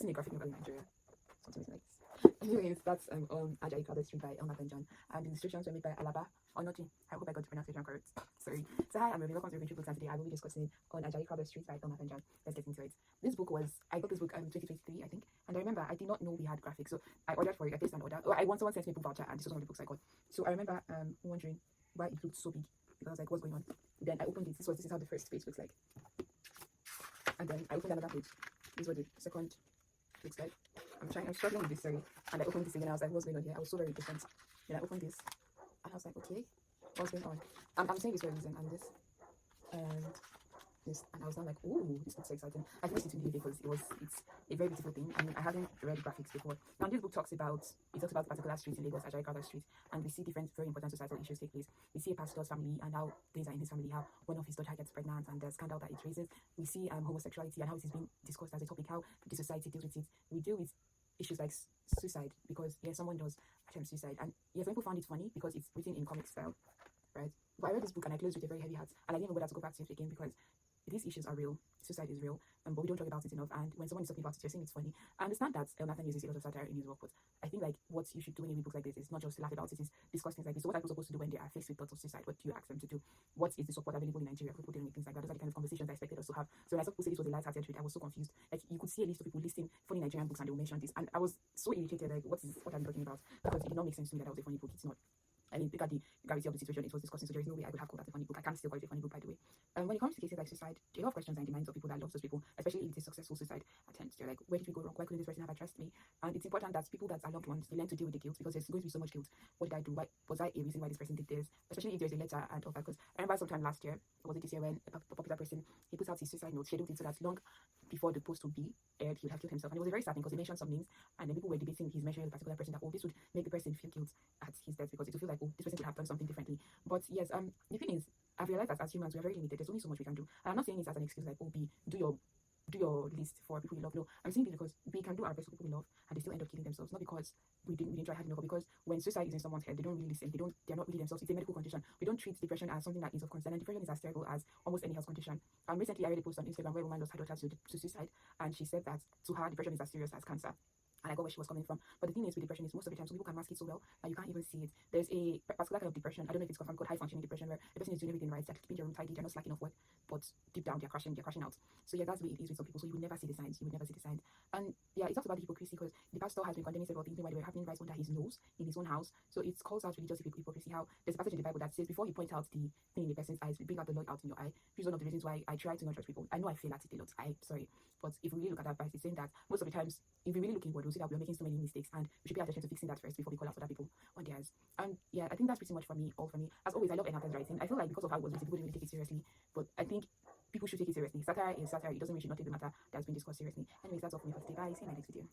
seen a graphic novel in Nigeria. Something like this. Anyways, that's Ajayi Crowthers Street by Elnathan, and the illustrations were made by Alaba Onoji. I hope I got the pronunciation correct. Sorry. So hi, I'm Remy. Welcome to Review Books, and today I will be discussing on Ajayi Crowthers Street by Elnathan. Let's get into it. I got this book 2023, I think, and I remember I did not know we had graphics, so I ordered for it. I placed an order. Someone sent me a book voucher, and this was one of the books I got. So I remember wondering why it looked so big, because I was like, what's going on? Then I opened it. This is how the first page looks like, and then I opened another page. This is what the second looks like. I'm struggling with this, sorry. And I opened this again. I was like, what's going on here? I was so very different. Then I opened this, and I was like, okay, what's going on? I'm saying this for a reason, and this, and I was now like, oh, this looks so exciting. I finished it today because it's a very beautiful thing. I mean, I haven't read graphics before. Now, this book talks about a particular street in Lagos, Ajayi Crowthers Street, and we see different very important societal issues take place. We see a pastor's family and how things are in his family, how one of his daughter gets pregnant and the scandal that it raises. We see homosexuality and how it is being discussed as a topic, how the society deals with it. We deal with issues like suicide, because someone does attempt suicide, and some people found it funny because it's written in comic style, right? But I read this book and I closed with a very heavy heart, and I didn't know whether to go back to it again because these issues are real. Suicide is real, but we don't talk about it enough. And when someone is talking about it, you're saying it's funny. I understand that Elnathan uses a lot of satire in his work, but I think like what you should do when you read books like this is not just to laugh about it, is discuss things like this. So what are people supposed to do when they are faced with thoughts of suicide? What do you ask them to do? What is the support available in Nigeria for people dealing with things like that? Those are the kind of conversations I expected us to have. So when I saw people say this was a light-hearted read, I was so confused. Like, you could see a list of people listing funny Nigerian books and they will mention this, and I was so irritated. Like, what are you talking about? Because it did not make sense to me that was a funny book. It's not. I mean, look at the gravity of the situation it was discussing, so there is no way I would have called that a funny book. I can't still call it a funny book, by the way. When it comes to cases like suicide, a lot of questions are in the minds of people that love those people, especially if it's a successful suicide attempt. They're like, where did we go wrong? Why couldn't this person have addressed me? And it's important that people that are loved ones, they learn to deal with the guilt, because there's going to be so much guilt. What did I do? Why was I a reason why this person did this? Especially if there's a letter and all that. Because I remember sometime last year, or was it this year, when a popular person, he puts out his suicide note, scheduled it so that long before the post would be aired, he would have killed himself. And it was a very sad thing because he mentioned some names, and then people were debating his mentioning the particular person that, oh, this would make the person feel guilt at his death, because it would feel like, oh, this person could have done something differently. But yes, the thing is, I've realized that as humans we are very limited. There's only so much we can do. And I'm not saying this as an excuse like, oh, do your list for people you love. No, I'm saying this because we can do our best for people we love and they still end up killing themselves. Not because we didn't try hard enough, but because when suicide is in someone's head, they don't really listen. They're not really themselves. It's a medical condition. We don't treat depression as something that is of concern, and depression is as terrible as almost any health condition. Recently I read a post on Instagram where a woman lost her daughter to suicide, and she said that to her depression is as serious as cancer. And I got where she was coming from. But the thing is with depression is most of the time some people can mask it so well that you can't even see it. There's a particular kind of depression, I don't know if it's confirmed, called high functioning depression, where the person is doing everything right, they're keeping their room tidy, they're not slacking off work, but deep down they're crashing out. So yeah, that's the way it is with some people. So you would never see the signs. And yeah, it talks about the hypocrisy because the pastor has been condemning several things while they were happening right under his nose in his own house. So it calls out religious hypocrisy. How there's a passage in the Bible that says, before you point out the thing in the person's eyes, bring out the Lord out in your eye. Which is one of the reasons why I try to not judge people. I know I fail at it a lot. Sorry. But if we really look at that verse, it's saying that most of the times, if we really look inward, we'll see that we're making so many mistakes, and we should pay attention to fixing that first before we call out other people on theirs. And yeah, I think that's pretty much all for me. As always, I love Elnathan's writing. I feel like because of how it was written, people didn't really take it seriously, but I think people should take it seriously. Satire is satire. It doesn't mean you should not take the matter that's been discussed seriously. Anyways, that's all for me for today. Bye. See you in my next video.